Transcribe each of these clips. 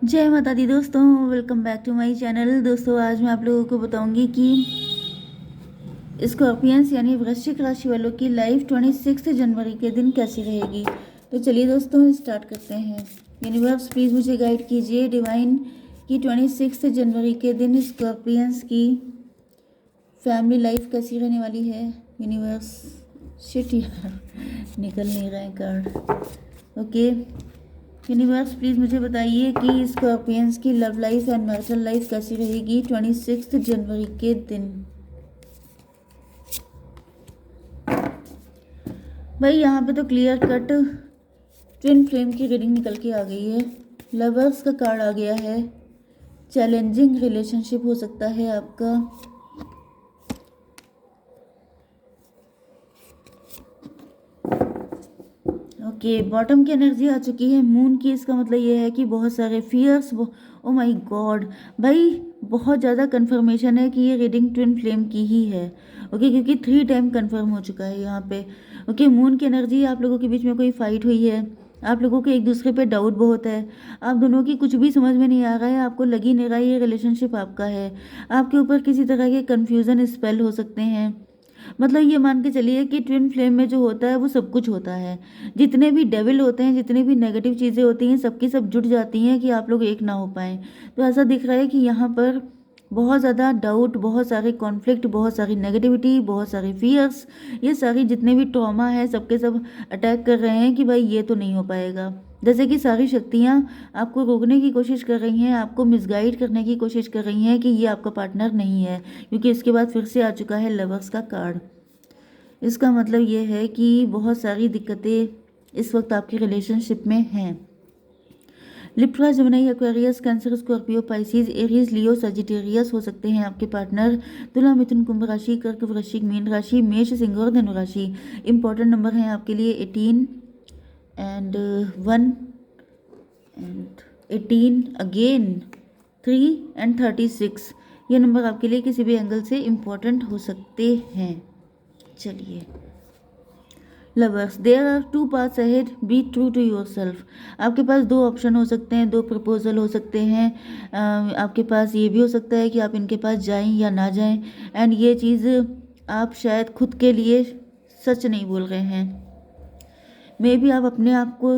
जय माता दी दोस्तों, welcome back to my channel. दोस्तों आज मैं आप लोगों को बताऊंगी कि स्कॉर्पियंस यानी वृश्चिक राशि वालों की लाइफ 26 जनवरी के दिन कैसी रहेगी। तो चलिए दोस्तों स्टार्ट करते हैं। यूनिवर्स प्लीज़ मुझे गाइड कीजिए डिवाइन की 26 जनवरी के दिन स्कॉर्पियंस की फैमिली लाइफ कैसी रहने वाली है। यूनिवर्स शिट यार निकल नहीं रहा है कार्ड। ओके यूनिवर्स प्लीज़ मुझे बताइए कि स्कॉर्पियंस की love life and marital life कैसी रहेगी 26 जनवरी के दिन। भाई यहाँ पे तो क्लियर कट ट्विन फ्लेम की रीडिंग निकल के आ गई है। लवर्स का कार्ड आ गया है। चैलेंजिंग रिलेशनशिप हो सकता है आपका। ओके बॉटम की एनर्जी आ चुकी है मून की। इसका मतलब ये है कि बहुत सारे फियर्स। ओ माय गॉड भाई बहुत ज़्यादा कंफर्मेशन है कि ये रीडिंग ट्विन फ्लेम की ही है। ओके क्योंकि 3 टाइम कंफर्म हो चुका है यहाँ पे। ओके मून की एनर्जी, आप लोगों के बीच में कोई फाइट हुई है। आप लोगों के एक दूसरे पे डाउट बहुत है। आप दोनों की कुछ भी समझ में नहीं आ रहा है। आपको लग ही नहीं रहा है ये रिलेशनशिप आपका है। आपके ऊपर किसी तरह के कन्फ्यूज़न स्पेल हो सकते हैं। मतलब ये मान के चलिए कि ट्विन फ्लेम में जो होता है वो सब कुछ होता है। जितने भी डेविल होते हैं, जितनी भी नेगेटिव चीज़ें होती हैं, सबकी सब जुट जाती हैं कि आप लोग एक ना हो पाएँ। तो ऐसा दिख रहा है कि यहाँ पर बहुत ज़्यादा डाउट, बहुत सारे कॉन्फ्लिक्ट, बहुत सारी नेगेटिविटी, बहुत सारे फियर्स, ये सारी जितने भी ट्रॉमा है सबके सब अटैक कर रहे हैं कि भाई ये तो नहीं हो पाएगा। जैसे कि सारी शक्तियाँ आपको रोकने की कोशिश कर रही हैं, आपको मिसगाइड करने की कोशिश कर रही हैं कि ये आपका पार्टनर नहीं है। क्योंकि इसके बाद फिर से आ चुका है लवर्स का कार्ड। इसका मतलब ये है कि बहुत सारी दिक्कतें इस वक्त आपकी रिलेशनशिप में हैं। Libra, Gemini, Aquarius, Cancer, Scorpio, Pisces, Aries, Leo, Sagittarius हो सकते हैं आपके पार्टनर। तुला, मिथुन, कुंभ राशि, कर्क, वृश्चिक, मीन राशि, मेष, सिंह और धनु राशि। इंपॉर्टेंट नंबर हैं आपके लिए 18 एंड 1 एंड 18 अगेन 3 एंड 36। ये नंबर आपके लिए किसी भी एंगल से इम्पॉर्टेंट हो सकते हैं। चलिए lovers, there are 2 paths ahead, be true to your self. आपके पास 2 ऑप्शन हो सकते हैं, 2 प्रपोजल हो सकते हैं। आपके पास ये भी हो सकता है कि आप इनके पास जाएं या ना जाएं। एंड ये चीज़ आप शायद खुद के लिए सच नहीं बोल रहे हैं। मे बी आप अपने आप को,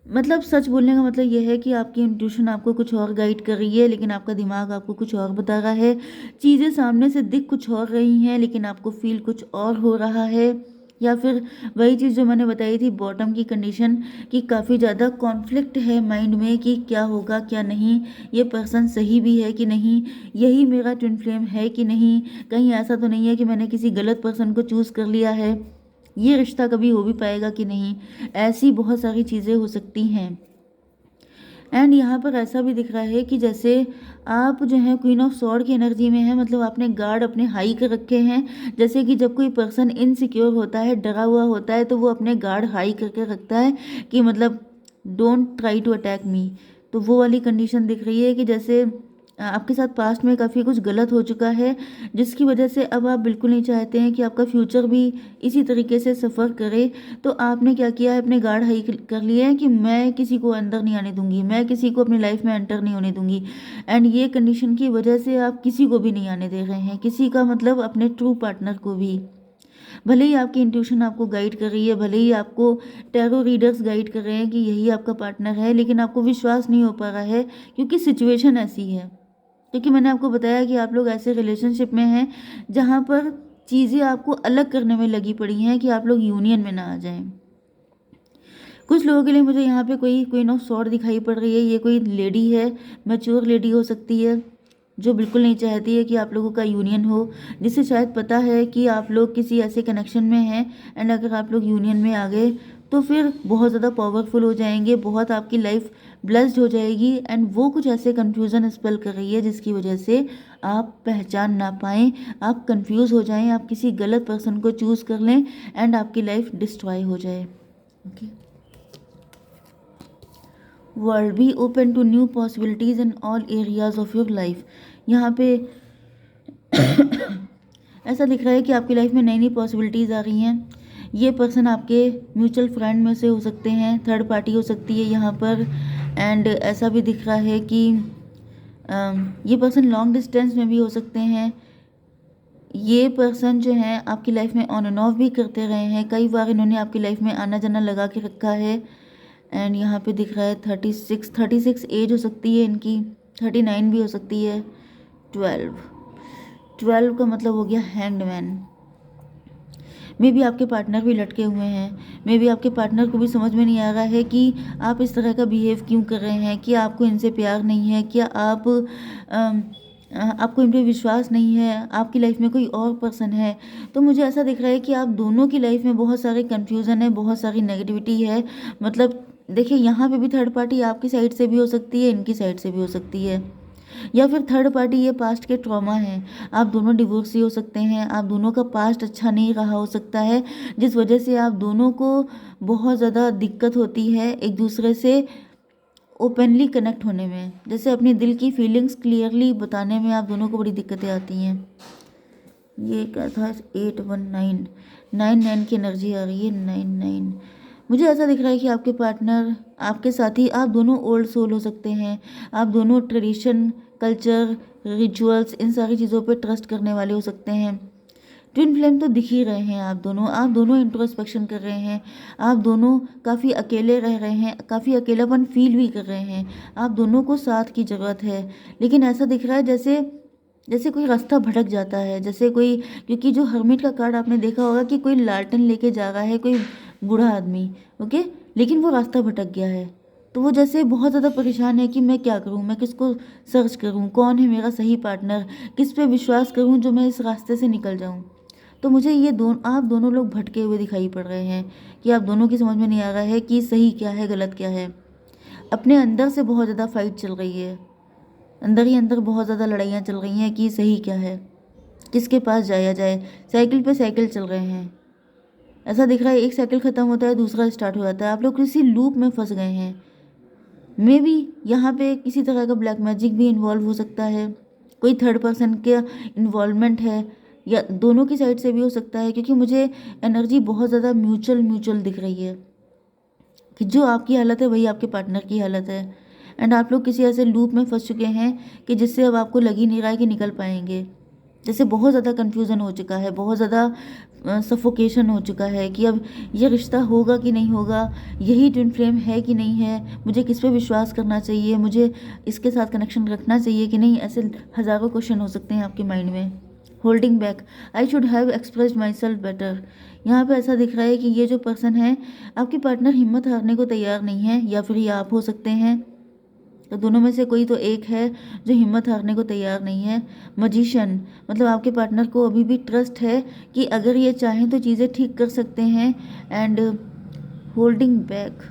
मतलब सच बोलने का मतलब ये है कि आपकी इंट्यूशन आपको कुछ और गाइड कर रही है, लेकिन आपका दिमाग आपको कुछ और बता रहा है। चीज़ें सामने से दिख कुछ और रही हैं, लेकिन आपको फील कुछ और हो रहा है। या फिर वही चीज़ जो मैंने बताई थी बॉटम की कंडीशन, कि काफ़ी ज़्यादा कॉन्फ्लिक्ट है माइंड में कि क्या होगा क्या नहीं, ये पर्सन सही भी है कि नहीं, यही मेरा ट्विन फ्लेम है कि नहीं, कहीं ऐसा तो नहीं है कि मैंने किसी गलत पर्सन को चूज़ कर लिया है, ये रिश्ता कभी हो भी पाएगा कि नहीं। ऐसी बहुत सारी चीज़ें हो सकती हैं। एंड यहाँ पर ऐसा भी दिख रहा है कि जैसे आप जो है क्वीन ऑफ सॉर्ड की एनर्जी में है। मतलब आपने गार्ड अपने हाई कर रखे हैं। जैसे कि जब कोई पर्सन इनसिक्योर होता है, डरा हुआ होता है, तो वो अपने गार्ड हाई करके रखता है कि मतलब don't try to attack me. तो वो वाली कंडीशन दिख रही है कि जैसे आपके साथ पास्ट में काफ़ी कुछ गलत हो चुका है, जिसकी वजह से अब आप बिल्कुल नहीं चाहते हैं कि आपका फ्यूचर भी इसी तरीके से सफ़र करे। तो आपने क्या किया है, अपने गार्ड हाई कर लिए हैं कि मैं किसी को अंदर नहीं आने दूंगी, मैं किसी को अपनी लाइफ में एंटर नहीं होने दूंगी। एंड ये कंडीशन की वजह से आप किसी को भी नहीं आने दे रहे हैं, किसी का मतलब अपने ट्रू पार्टनर को भी। भले ही आपकी इंट्यूशन आपको गाइड कर रही है, भले ही आपको टैरो रीडर्स गाइड कर रहे हैं कि यही आपका पार्टनर है, लेकिन आपको विश्वास नहीं हो पा रहा है क्योंकि सिचुएशन ऐसी है। क्योंकि मैंने आपको बताया कि आप लोग ऐसे रिलेशनशिप में हैं जहाँ पर चीज़ें आपको अलग करने में लगी पड़ी हैं कि आप लोग यूनियन में ना आ जाएं। कुछ लोगों के लिए मुझे यहाँ पे कोई क्वीन ऑफ सॉर्ड दिखाई पड़ रही है। ये कोई लेडी है, मैच्योर लेडी हो सकती है, जो बिल्कुल नहीं चाहती है कि आप लोगों का यूनियन हो, जिसे शायद पता है कि आप लोग किसी ऐसे कनेक्शन में हैं। एंड अगर आप लोग यूनियन में आ गए तो फिर बहुत ज़्यादा पावरफुल हो जाएंगे, बहुत आपकी लाइफ ब्लेस्ड हो जाएगी। एंड वो कुछ ऐसे कन्फ्यूज़न स्पेल कर रही है जिसकी वजह से आप पहचान ना पाएँ, आप कंफ्यूज हो जाएं, आप किसी गलत पर्सन को चूज़ कर लें एंड आपकी लाइफ डिस्ट्रॉय हो जाए। Okay world be open to new possibilities in all areas of your life. यहाँ पे ऐसा दिख रहा है कि आपकी लाइफ में नई नई पॉसिबिलिटीज़ आ रही हैं। ये पर्सन आपके म्यूचुअल फ्रेंड में से हो सकते हैं, थर्ड पार्टी हो सकती है यहाँ पर। एंड ऐसा भी दिख रहा है कि ये पर्सन लॉन्ग डिस्टेंस में भी हो सकते हैं। ये पर्सन जो है आपकी लाइफ में ऑन एंड ऑफ भी करते रहे हैं, कई बार इन्होंने आपकी लाइफ में आना जाना लगा के रखा है। एंड यहाँ पे दिख रहा है 36 एज हो सकती है इनकी, 39 भी हो सकती है। 12 का मतलब हो गया हैंगमैन। मे भी आपके पार्टनर भी लटके हुए हैं, मे भी आपके पार्टनर को भी समझ में नहीं आ रहा है कि आप इस तरह का बिहेव क्यों कर रहे हैं, कि आपको इनसे प्यार नहीं है, क्या आपको इन पे विश्वास नहीं है, आपकी लाइफ में कोई और पर्सन है। तो मुझे ऐसा दिख रहा है कि आप दोनों की लाइफ में बहुत सारे कन्फ्यूज़न है, बहुत सारी नेगेटिविटी है। मतलब देखिए यहाँ पे भी थर्ड पार्टी आपकी साइड से भी हो सकती है, इनकी साइड से भी हो सकती है, या फिर थर्ड पार्टी ये पास्ट के ट्रॉमा हैं। आप दोनों डिवोर्सी हो सकते हैं, आप दोनों का पास्ट अच्छा नहीं रहा हो सकता है, जिस वजह से आप दोनों को बहुत ज़्यादा दिक्कत होती है एक दूसरे से ओपनली कनेक्ट होने में, जैसे अपने दिल की फीलिंग्स क्लियरली बताने में आप दोनों को बड़ी दिक्कतें आती हैं। ये क्या था, 819 की एनर्जी आ रही है, 99। मुझे ऐसा दिख रहा है कि आपके पार्टनर, आपके साथी, आप दोनों ओल्ड सोल हो सकते हैं, आप दोनों ट्रेडिशन, कल्चर, रिचुअल्स, इन सारी चीज़ों पे ट्रस्ट करने वाले हो सकते हैं। ट्विन फ्लेम तो दिख ही रहे हैं, आप दोनों इंट्रोस्पेक्शन कर रहे हैं, आप दोनों काफ़ी अकेले रह रहे हैं, काफ़ी अकेलापन फील भी कर रहे हैं, आप दोनों को साथ की ज़रूरत है। लेकिन ऐसा दिख रहा है जैसे जैसे कोई रास्ता भटक जाता है, जैसे कोई, क्योंकि जो हर्मिट का कार्ड आपने देखा होगा कि कोई लालटेन लेके जा रहा है, कोई बूढ़ा आदमी, ओके, लेकिन वो रास्ता भटक गया है। तो वो जैसे बहुत ज़्यादा परेशान है कि मैं क्या करूँ, मैं किसको सर्च करूँ, कौन है मेरा सही पार्टनर, किस पे विश्वास करूँ जो मैं इस रास्ते से निकल जाऊँ। तो मुझे ये आप दोनों लोग भटके हुए दिखाई पड़ रहे हैं कि आप दोनों की समझ में नहीं आ रहा है कि सही क्या है, गलत क्या है। अपने अंदर से बहुत ज़्यादा फाइट चल रही है, अंदर ही अंदर बहुत ज़्यादा लड़ाइयाँ चल रही हैं कि सही क्या है, किसके पास जाया जाए। साइकिल पे साइकिल चल रहे हैं, ऐसा दिख रहा है एक साइकिल ख़त्म होता है दूसरा स्टार्ट हो जाता है, आप लोग किसी लूप में फंस गए हैं। मे बी यहाँ पे किसी तरह का ब्लैक मैजिक भी इन्वॉल्व हो सकता है, कोई थर्ड पर्सन का इन्वॉल्वमेंट है, या दोनों की साइड से भी हो सकता है, क्योंकि मुझे एनर्जी बहुत ज़्यादा म्यूचुअल दिख रही है कि जो आपकी हालत है वही आपके पार्टनर की हालत है। एंड आप लोग किसी ऐसे लूप में फंस चुके हैं कि जिससे अब आपको लग ही नहीं रहा है कि निकल पाएंगे। जैसे बहुत ज़्यादा कन्फ्यूज़न हो चुका है, बहुत ज़्यादा सफोकेशन हो चुका है कि अब ये रिश्ता होगा कि नहीं होगा, यही ट्विन फ्लेम है कि नहीं है, मुझे किस पे विश्वास करना चाहिए, मुझे इसके साथ कनेक्शन रखना चाहिए कि नहीं। ऐसे हज़ारों क्वेश्चन हो सकते हैं आपके माइंड में। Holding back, I should have expressed my self better. यहाँ पे ऐसा दिख रहा है कि ये जो पर्सन है, आपकी पार्टनर हिम्मत हारने को तैयार नहीं है, या फिर ये आप हो सकते हैं। तो दोनों में से कोई तो एक है जो हिम्मत हारने को तैयार नहीं है। मजिशियन, मतलब आपके पार्टनर को अभी भी ट्रस्ट है कि अगर ये चाहें तो चीज़ें ठीक कर सकते हैं। एंड होल्डिंग बैक,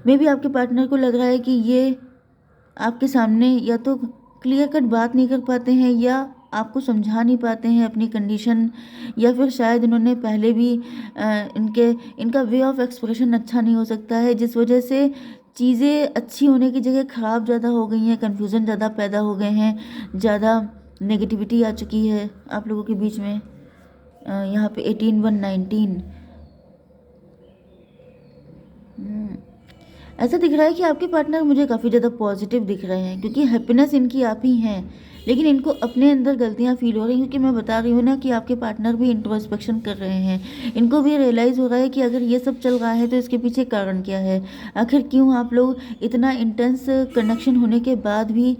मे भी आपके पार्टनर को लग रहा है कि ये आपके सामने या तो क्लियर कट बात नहीं कर पाते हैं, या आपको समझा नहीं पाते हैं अपनी कंडीशन, या फिर शायद इन्होंने पहले भी इनका वे ऑफ एक्सप्रेशन अच्छा नहीं हो सकता है, जिस वजह से चीज़ें अच्छी होने की जगह ख़राब ज़्यादा हो गई हैं, कन्फ्यूज़न ज़्यादा पैदा हो गए हैं, ज़्यादा नेगेटिविटी आ चुकी है आप लोगों के बीच में। यहाँ पे 18/119 ऐसा दिख रहा है कि आपके पार्टनर मुझे काफ़ी ज़्यादा पॉजिटिव दिख रहे हैं, क्योंकि हैप्पीनेस इनकी आप ही हैं, लेकिन इनको अपने अंदर गलतियां फील हो रही हैं, क्योंकि मैं बता रही हूँ ना कि आपके पार्टनर भी इंट्रोस्पेक्शन कर रहे हैं। इनको भी रियलाइज़ हो रहा है कि अगर ये सब चल रहा है तो इसके पीछे कारण क्या है, आखिर क्यों आप लोग इतना इंटेंस कनेक्शन होने के बाद भी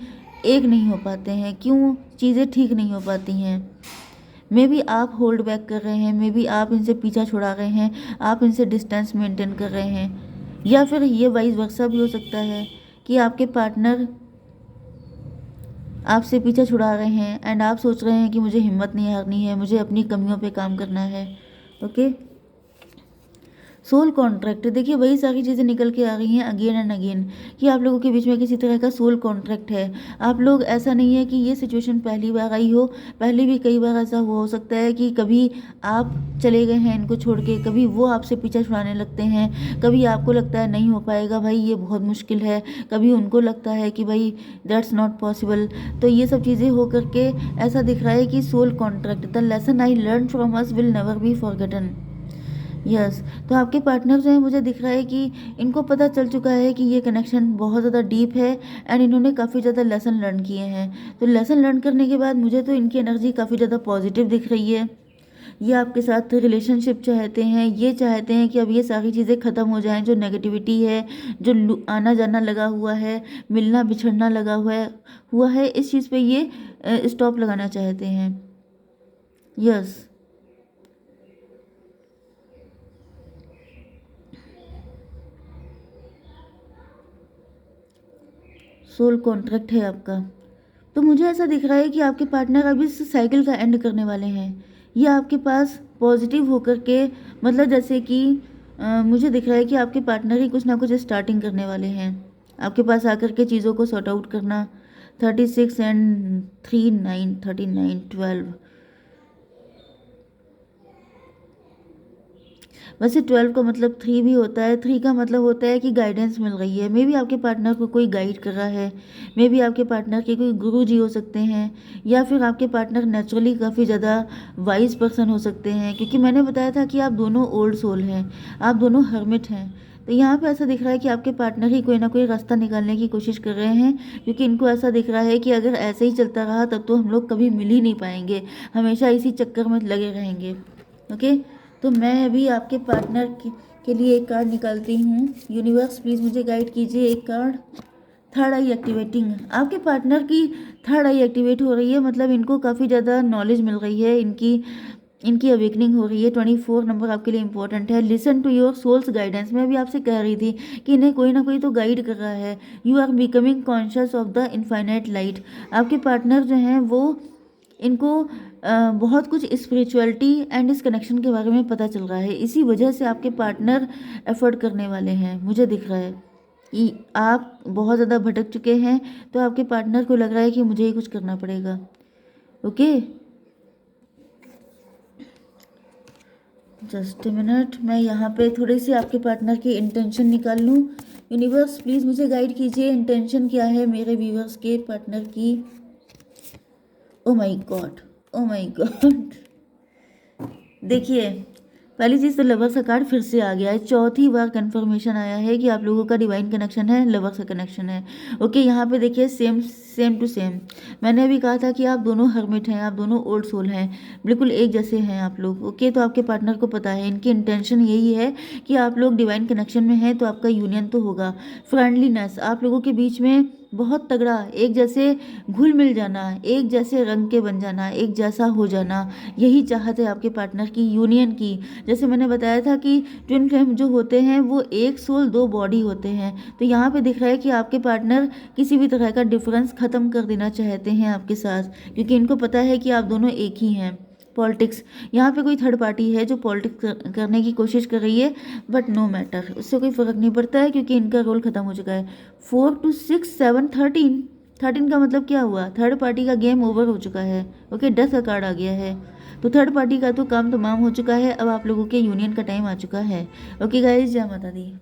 एक नहीं हो पाते हैं, क्यों चीज़ें ठीक नहीं हो पाती हैं। मे बी आप होल्ड बैक कर रहे हैं, मे बी आप इनसे पीछा छुड़ा रहे हैं, आप इनसे डिस्टेंस मेंटेन कर रहे हैं, या फिर ये वाइस वर्सा भी हो सकता है कि आपके पार्टनर आपसे पीछा छुड़ा रहे हैं एंड आप सोच रहे हैं कि मुझे हिम्मत नहीं हारनी है, मुझे अपनी कमियों पे काम करना है। ओके, सोल कॉन्ट्रैक्ट, देखिए वही सारी चीज़ें निकल के आ रही हैं अगेन एंड अगेन कि आप लोगों के बीच में किसी तरह का सोल कॉन्ट्रैक्ट है। आप लोग, ऐसा नहीं है कि ये सिचुएशन पहली बार आई हो, पहले भी कई बार ऐसा हो सकता है कि कभी आप चले गए हैं इनको छोड़ के, कभी वो आपसे पीछा छुड़ाने लगते हैं, कभी आपको लगता है नहीं हो पाएगा भाई ये बहुत मुश्किल है, कभी उनको लगता है कि भाई दैट्स नॉट पॉसिबल। तो ये सब चीज़ें हो करके ऐसा दिख रहा है कि soul contract, the lesson I learn from us will never be forgotten. Yes. तो आपके पार्टनर जो है मुझे दिख रहा है कि इनको पता चल चुका है कि ये कनेक्शन बहुत ज़्यादा डीप है एंड इन्होंने काफ़ी ज़्यादा लेसन लर्न किए हैं। तो लेसन लर्न करने के बाद मुझे तो इनकी एनर्जी काफ़ी ज़्यादा पॉजिटिव दिख रही है। ये आपके साथ रिलेशनशिप चाहते हैं, ये चाहते हैं कि अब ये सारी चीज़ें ख़त्म हो जाएं, जो नेगेटिविटी है, जो आना जाना लगा हुआ है, मिलना बिछड़ना लगा हुआ है, इस चीज़ पे ये स्टॉप लगाना चाहते हैं। यस। सोल कॉन्ट्रैक्ट है आपका। तो मुझे ऐसा दिख रहा है कि आपके पार्टनर अभी इस साइकिल का एंड करने वाले हैं। ये आपके पास पॉजिटिव होकर के, मतलब जैसे कि मुझे दिख रहा है कि आपके पार्टनर ही कुछ ना कुछ स्टार्टिंग करने वाले हैं आपके पास आकर के चीज़ों को सॉर्ट आउट करना। 36 एंड 3 9 39 12। वैसे 12 का मतलब 3 भी होता है। 3 का मतलब होता है कि गाइडेंस मिल रही है। मे बी आपके पार्टनर को कोई गाइड कर रहा है, मे बी आपके पार्टनर के कोई गुरु जी हो सकते हैं, या फिर आपके पार्टनर नेचुरली काफ़ी ज़्यादा वाइज पर्सन हो सकते हैं, क्योंकि मैंने बताया था कि आप दोनों ओल्ड सोल हैं, आप दोनों हर्मिट हैं। तो यहाँ पे ऐसा दिख रहा है कि आपके पार्टनर ही कोई ना कोई रास्ता निकालने की कोशिश कर रहे हैं, क्योंकि इनको ऐसा दिख रहा है कि अगर ऐसे ही चलता रहा तब तो हम लोग कभी मिल ही नहीं पाएंगे, हमेशा इसी चक्कर में लगे रहेंगे। ओके। तो मैं अभी आपके पार्टनर के लिए एक कार्ड निकालती हूँ। यूनिवर्स प्लीज़ मुझे गाइड कीजिए एक कार्ड। थर्ड आई एक्टिवेटिंग। आपके पार्टनर की थर्ड आई एक्टिवेट हो रही है, मतलब इनको काफ़ी ज़्यादा नॉलेज मिल रही है, इनकी अवेकनिंग हो रही है। 24 नंबर आपके लिए इंपॉर्टेंट है। Listen to your soul's guidance. मैं भी आपसे कह रही थी कि इन्हें कोई ना कोई तो गाइड कर रहा है। You are becoming conscious of the infinite light. आपके पार्टनर जो हैं वो इनको बहुत कुछ स्पिरिचुअलिटी एंड इस कनेक्शन के बारे में पता चल रहा है। इसी वजह से आपके पार्टनर एफर्ट करने वाले हैं। मुझे दिख रहा है कि आप बहुत ज़्यादा भटक चुके हैं, तो आपके पार्टनर को लग रहा है कि मुझे ही कुछ करना पड़ेगा। ओके, जस्ट ए मिनट, मैं यहाँ पे थोड़ी सी आपके पार्टनर की इंटेंशन निकाल लूँ। यूनिवर्स प्लीज़ मुझे गाइड कीजिए, इंटेंशन क्या है मेरे व्यूवर्स के पार्टनर की। Oh my God, oh my God. देखिए, पहली चीज़ तो लवर्स का कार्ड फिर से आ गया है। चौथी बार कंफर्मेशन आया है कि आप लोगों का डिवाइन कनेक्शन है, लवर्स का कनेक्शन है। ओके, यहाँ पे देखिए सेम टू सेम। मैंने अभी कहा था कि आप दोनों हर्मिट हैं, आप दोनों ओल्ड सोल हैं, बिल्कुल एक जैसे हैं आप लोग। ओके, तो आपके पार्टनर को पता है, इनकी इंटेंशन यही है कि आप लोग डिवाइन कनेक्शन में हैं तो आपका यूनियन तो होगा। फ्रेंडलीनेस आप लोगों के बीच में बहुत तगड़ा, एक जैसे घुल मिल जाना, एक जैसे रंग के बन जाना, एक जैसा हो जाना, यही चाहत है आपके पार्टनर की यूनियन की। जैसे मैंने बताया था कि ट्विन फ्लेम जो होते हैं वो एक सोल दो बॉडी होते हैं। तो यहाँ पे दिख रहा है कि आपके पार्टनर किसी भी तरह का डिफरेंस ख़त्म कर देना चाहते हैं आपके साथ, क्योंकि इनको पता है कि आप दोनों एक ही हैं। पॉलिटिक्स, यहाँ पे कोई थर्ड पार्टी है जो पॉलिटिक्स करने की कोशिश कर रही है, बट नो मैटर, उससे कोई फ़र्क नहीं पड़ता है क्योंकि इनका रोल ख़त्म हो चुका है। 4 2 6 7 13। 13 का मतलब क्या हुआ? थर्ड पार्टी का गेम ओवर हो चुका है। ओके, 10 का कार्ड आ गया है। तो थर्ड पार्टी का तो काम तमाम हो चुका है। अब आप लोगों के यूनियन का टाइम आ चुका है। ओके गाइज, जय माता दी।